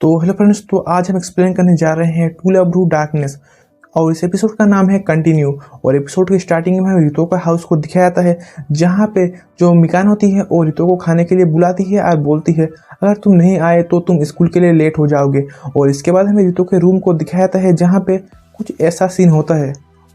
तो hello friends, तो आज हम एक्सप्लेन करने जा रहे हैं टू लव ब्रू डार्कनेस। और इस एपिसोड का नाम है कंटिन्यू। और एपिसोड की स्टार्टिंग में हमें रितो का हाउस को दिखाया जाता है, जहाँ पे जो मिकान होती है वो रितो को खाने के लिए बुलाती है और बोलती है अगर तुम नहीं आए तो तुम स्कूल के लिए लेट हो जाओगे। और इसके बाद हमें रितो के रूम को दिखाया जाता है, जहाँ पे कुछ ऐसा सीन होता है।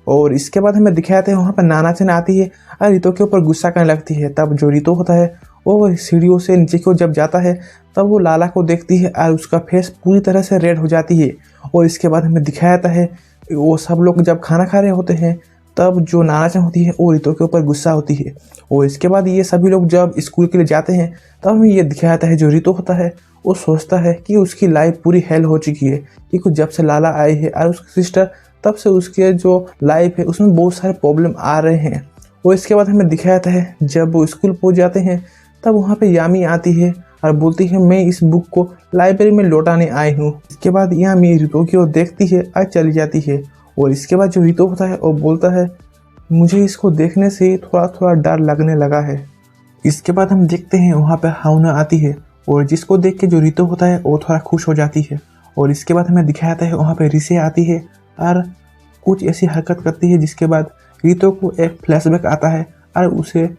और इसके बाद हमें दिखाया जाता है वहाँ पर नाना-चन आती है और रितो के ऊपर गुस्सा करने लगती है। तब जो रितो होता है वो सीढ़ियों से नीचे की ओर जब जाता है, तब वो लाला को देखती है और उसका फेस पूरी तरह से रेड हो जाती है। और इसके बाद हमें दिखाया जाता है वो सब लोग जब खाना खा रहे होते हैं, तब जो नाना-चन होती है वो रितो के ऊपर गुस्सा होती है। और इसके बाद ये सभी लोग जब स्कूल के लिए जाते हैं, तब हमें ये दिखाया जाता है जो रितो होता है वो सोचता है कि उसकी लाइफ पूरी हेल हो चुकी है, क्योंकि जब से लाला आई है और उसकी सिस्टर, तब से उसके जो लाइफ है उसमें बहुत सारे प्रॉब्लम आ रहे हैं। और इसके बाद हमें दिखाया जाता है जब वो स्कूल पहुंच जाते हैं, तब वहाँ पे यामी आती है और बोलती है मैं इस बुक को लाइब्रेरी में लौटाने आई हूँ। इसके बाद यामी रितो की ओर देखती है और चली जाती है। और इसके बाद जो रितो होता है वो बोलता है मुझे इसको देखने से थोड़ा थोड़ा डर लगने लगा है। इसके बाद हम देखते हैं वहाँ पे हाउना आती है, और जिसको देख के जो रितो होता है वो थोड़ा खुश हो जाती है। और इसके बाद हमें दिखाया जाता है वहाँ पे रिसे आती है और कुछ ऐसी हरकत करती है, जिसके बाद रितो को एक फ्लैशबैक आता है और उसे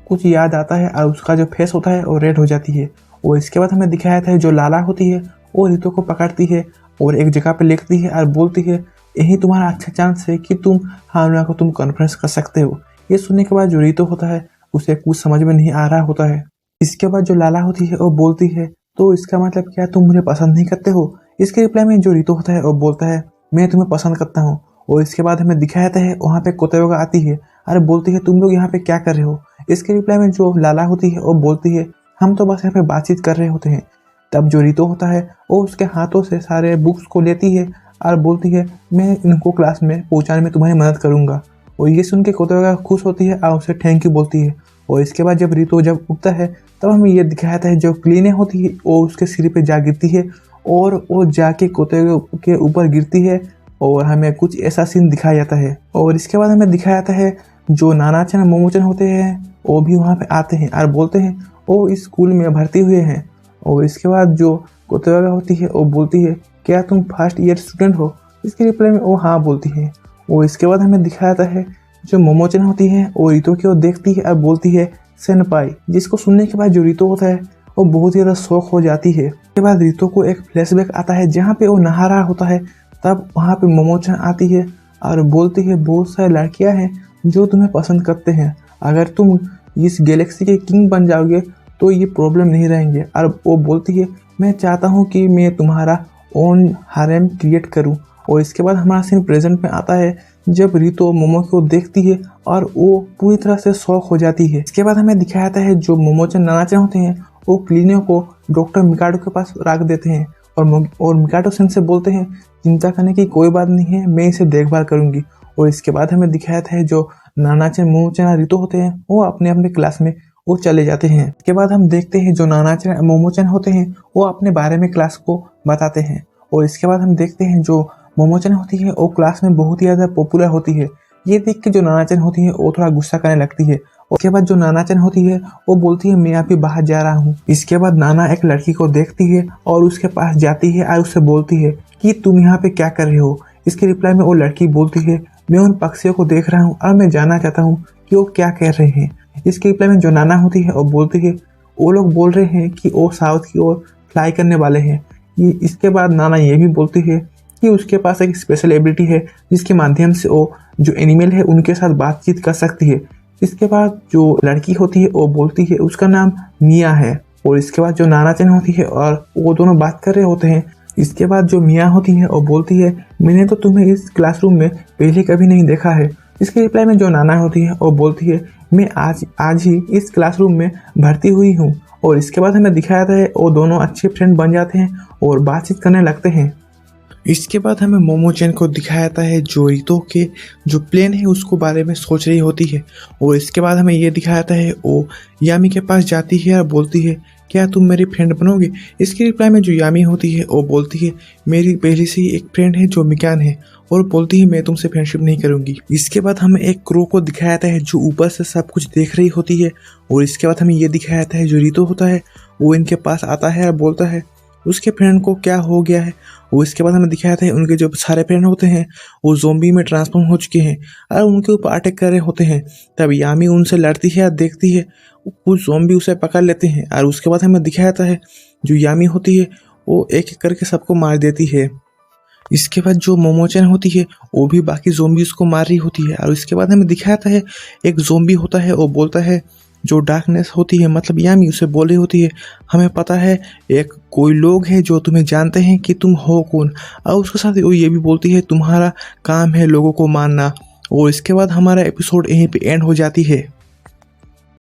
कुछ याद आता है और उसका जो फेस होता है वो रेड हो जाती है। और इसके बाद हमें दिखाया जाता है जो लाला होती है वो रितो को पकड़ती है और एक जगह पे लिखती है और बोलती है यही तुम्हारा अच्छा चांस है कि तुम हावना को तुम कॉन्फ्रेंस कर सकते हो। ये सुनने के बाद जो रितो होता है उसे कुछ समझ में नहीं आ रहा होता है। इसके बाद जो लाला होती है वो बोलती है तो इसका मतलब क्या तुम मुझे पसंद नहीं करते हो। इसके रिप्लाई में जो रितो होता है वो बोलता है मैं तुम्हें पसंद करता हूँ। और इसके बाद हमें दिखाया जाता है वहाँ पे कोतेयोगा आती है और बोलती है तुम लोग यहाँ पे क्या कर रहे हो। इसके रिप्लाई में जो लाला होती है वो बोलती है हम तो बस यहाँ पे बातचीत कर रहे होते हैं। तब जो रितो होता है वो उसके हाथों से सारे बुक्स को लेती है और बोलती है मैं इनको क्लास में पहुँचाने में तुम्हारी मदद करूँगा। और ये सुन के कोतेयोगा खुश होती है और उसे थैंक यू बोलती है। और इसके बाद जब रितो जब उठता है, तब हमें ये दिखाया जाता है जो क्लीने होती है वो उसके सिर पे जा गिरती है और वो जाके कोतेयोगा के ऊपर गिरती है। और हमें कुछ ऐसा सीन दिखाया जाता है। और इसके बाद हमें दिखाया जाता है जो नाना-चन और मोमो-चन होते हैं वो भी वहाँ पे आते हैं और बोलते हैं वो इस स्कूल में भर्ती हुए हैं। और इसके बाद जो कोतेयोगा होती है वो बोलती है क्या तुम फर्स्ट ईयर स्टूडेंट हो। इसके रिप्लाई में वो हाँ बोलती है। और इसके बाद हमें दिखाया जाता है जो मोमो-चन होती है वो रितो की ओर देखती है और बोलती है सेनपाई, जिसको सुनने के बाद जो रितो होता है वो बहुत ही ज़्यादा शौक हो जाती है। उसके बाद रितो को एक फ्लैशबैक आता है जहाँ पे वो नहा रहा होता है। तब वहाँ पे मोमो-चन आती है और बोलती है बहुत सारी लड़कियाँ हैं जो तुम्हें पसंद करते हैं, अगर तुम इस गैलेक्सी के किंग बन जाओगे तो ये प्रॉब्लम नहीं रहेंगे। और वो बोलती है मैं चाहता हूँ कि मैं तुम्हारा ओन हारेम क्रिएट करूँ। और इसके बाद हमारा सीन प्रेजेंट में आता है जब रितो मोमो को देखती है और वो पूरी तरह से शॉक हो जाती है। इसके बाद हमें दिखाया जाता है जो मोमो-चन नाना-चन होते हैं वो क्लीनो को डॉक्टर मिकाडो के पास रख देते हैं और मिकाडो सेन से बोलते हैं चिंता करने की कोई बात नहीं है, मैं इसे देखभाल करूंगी। और इसके बाद हमें दिखाया था है जो नाना-चन मोमो-चन और रितो होते हैं वो अपने अपने क्लास में वो चले जाते हैं। इसके बाद हम देखते हैं जो नाना-चन मोमो-चन होते हैं वो अपने बारे में क्लास को बताते हैं। और इसके बाद हम देखते हैं जो मोमो-चन होती है वो क्लास में बहुत ही ज़्यादा पॉपुलर होती है। ये देख के जो नाना-चन होती है वो थोड़ा गुस्सा करने लगती है। उसके बाद जो नाना-चन होती है वो बोलती है मैं अभी बाहर जा रहा हूँ। इसके बाद नाना एक लड़की को देखती है और उसके पास जाती है और उससे बोलती है कि तुम यहाँ पे क्या कर रहे हो। इसके रिप्लाई में वो लड़की बोलती है मैं उन पक्षियों को देख रहा हूँ और मैं जानना चाहता हूँ कि वो क्या कह रहे हैं। इसके रिप्लाई में जो नाना होती है वो बोलती है वो लोग बोल रहे हैं कि वो साउथ की ओर फ्लाई करने वाले हैं। इसके बाद नाना ये भी बोलती है कि उसके पास एक स्पेशल एबिलिटी है जिसके माध्यम से वो जो एनिमल है उनके साथ बातचीत कर सकती है। इसके बाद जो लड़की होती है वो बोलती है उसका नाम मिया है। और इसके बाद जो नाना-चन होती है और वो दोनों बात कर रहे होते हैं। इसके बाद जो मिया होती है वो बोलती है मैंने तो तुम्हें इस क्लासरूम में पहले कभी नहीं देखा है। इसके रिप्लाई में जो नाना होती है वो बोलती है मैं आज ही इस क्लासरूम में भर्ती हुई हूँ। और इसके बाद हमें दिखाया था है वो दोनों अच्छे फ्रेंड बन जाते हैं और बातचीत करने लगते हैं। इसके बाद हमें मोमो-चन को दिखाया जाता है जो रितो के जो प्लेन है उसको बारे में सोच रही होती है। और इसके बाद हमें ये दिखाया जाता है वो यामी के पास जाती है और बोलती है क्या तुम मेरी फ्रेंड बनोगे। इसके रिप्लाई में जो यामी होती है वो बोलती है मेरी पहले से ही एक फ्रेंड है जो मिकान है, और बोलती है मैं तुमसे फ्रेंडशिप नहीं करूंगी। इसके बाद हमें एक क्रो को दिखाया जाता है जो ऊपर से सब कुछ देख रही होती है। और इसके बाद हमें ये दिखाया जाता है जो रितो होता है वो इनके पास आता है और बोलता है उसके फ्रेंड को क्या हो गया है। और इसके बाद हमें दिखाया था उनके जो सारे फ्रेंड होते हैं वो ज़ोंबी में ट्रांसफॉर्म हो चुके हैं और उनके ऊपर अटैक कर रहे होते हैं। तब यामी उनसे लड़ती है और देखती है, कुछ ज़ोंबी उसे पकड़ लेते हैं और उसके बाद हमें दिखाया जाता है जो यामी होती है वो एक एक करके सबको मार देती है। इसके बाद जो मोमोचन होती है वो भी बाकी ज़ोंबीज को मार रही होती है। और इसके बाद हमें दिखाया जाता है एक ज़ोंबी होता है, वो बोलता है, जो डार्कनेस होती है मतलब यामी उसे बोल रही होती है, हमें पता है एक कोई लोग है जो तुम्हें जानते हैं कि तुम हो कौन। और उसके साथ वो ये भी बोलती है तुम्हारा काम है लोगों को मारना। और इसके बाद हमारा एपिसोड यहीं पे एंड हो जाती है।